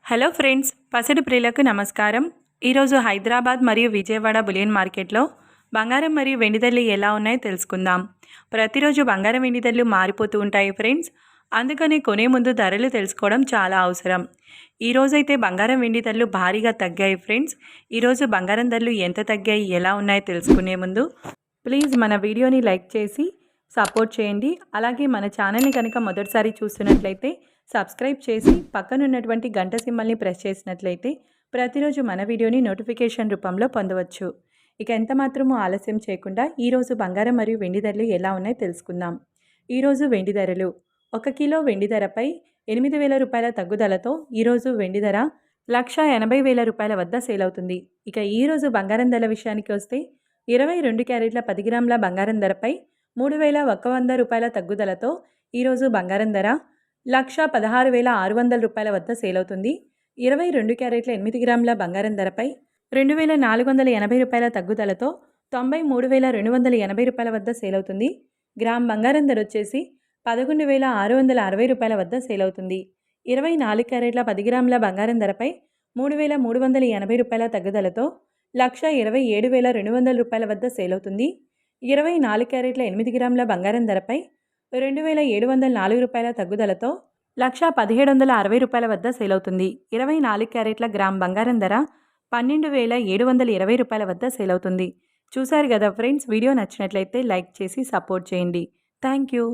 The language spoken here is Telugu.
హలో ఫ్రెండ్స్, పసిడి ప్రియులకు నమస్కారం. ఈరోజు హైదరాబాద్ మరియు విజయవాడ బులియన్ మార్కెట్లో బంగారం మరియు వెండి ధరలు ఎలా ఉన్నాయో తెలుసుకుందాం. ప్రతిరోజు బంగారం వెండి ధరలు మారిపోతూ ఉంటాయి ఫ్రెండ్స్. అందుకని కొనే ముందు ధరలు తెలుసుకోవడం చాలా అవసరం. ఈరోజైతే బంగారం వెండి ధరలు భారీగా తగ్గాయి ఫ్రెండ్స్. ఈరోజు బంగారం ధరలు ఎంత తగ్గాయి, ఎలా ఉన్నాయో తెలుసుకునే ముందు ప్లీజ్ మన వీడియోని లైక్ చేసి సపోర్ట్ చేయండి. అలాగే మన ఛానల్ని కనుక మొదటిసారి చూస్తున్నట్లయితే సబ్స్క్రైబ్ చేసి పక్కనున్నటువంటి గంట సింబల్ని ప్రెస్ చేసినట్లయితే ప్రతిరోజు మన వీడియోని నోటిఫికేషన్ రూపంలో పొందవచ్చు. ఇక ఎంత మాత్రమూ ఆలస్యం చేయకుండా ఈరోజు బంగారం మరియు వెండి ధరలు ఎలా ఉన్నాయో తెలుసుకుందాం. ఈరోజు వెండి ధరలు 1 కిలో వెండి ధరపై 8,000 రూపాయల తగ్గుదలతో ఈరోజు వెండి ధర 1,80,000 రూపాయల వద్ద సేల్ అవుతుంది. ఇక ఈరోజు బంగారం ధరల విషయానికి వస్తే 22 క్యారెట్ల 10 గ్రాముల బంగారం ధరపై 3,100 రూపాయల తగ్గుదలతో ఈరోజు బంగారం ధర 1,16,600 రూపాయల వద్ద సేల్ అవుతుంది. 22 క్యారెట్ల 8 గ్రాముల బంగారం ధరపై 2,480 రూపాయల తగ్గుదలతో 93,280 రూపాయల వద్ద సేల్ అవుతుంది. గ్రామ్ బంగారం ధర వచ్చేసి 11,660 రూపాయల వద్ద సేల్ అవుతుంది. 24 క్యారెట్ల 10 గ్రాముల బంగారం ధరపై 3,380 రూపాయల తగ్గుదలతో 1,27,200 రూపాయల వద్ద సేల్ అవుతుంది. 24 క్యారెట్ల 8 గ్రాముల బంగారం ధరపై 2,704 రూపాయల తగ్గుదలతో 1,1760 రూపాయల వద్ద సేల్ అవుతుంది. 24 క్యారెట్ల గ్రామ్ బంగారం ధర 12,720 రూపాయల వద్ద సేల్ అవుతుంది. చూశారు కదా ఫ్రెండ్స్, వీడియో నచ్చినట్లయితే లైక్ చేసి సపోర్ట్ చేయండి. Thank you.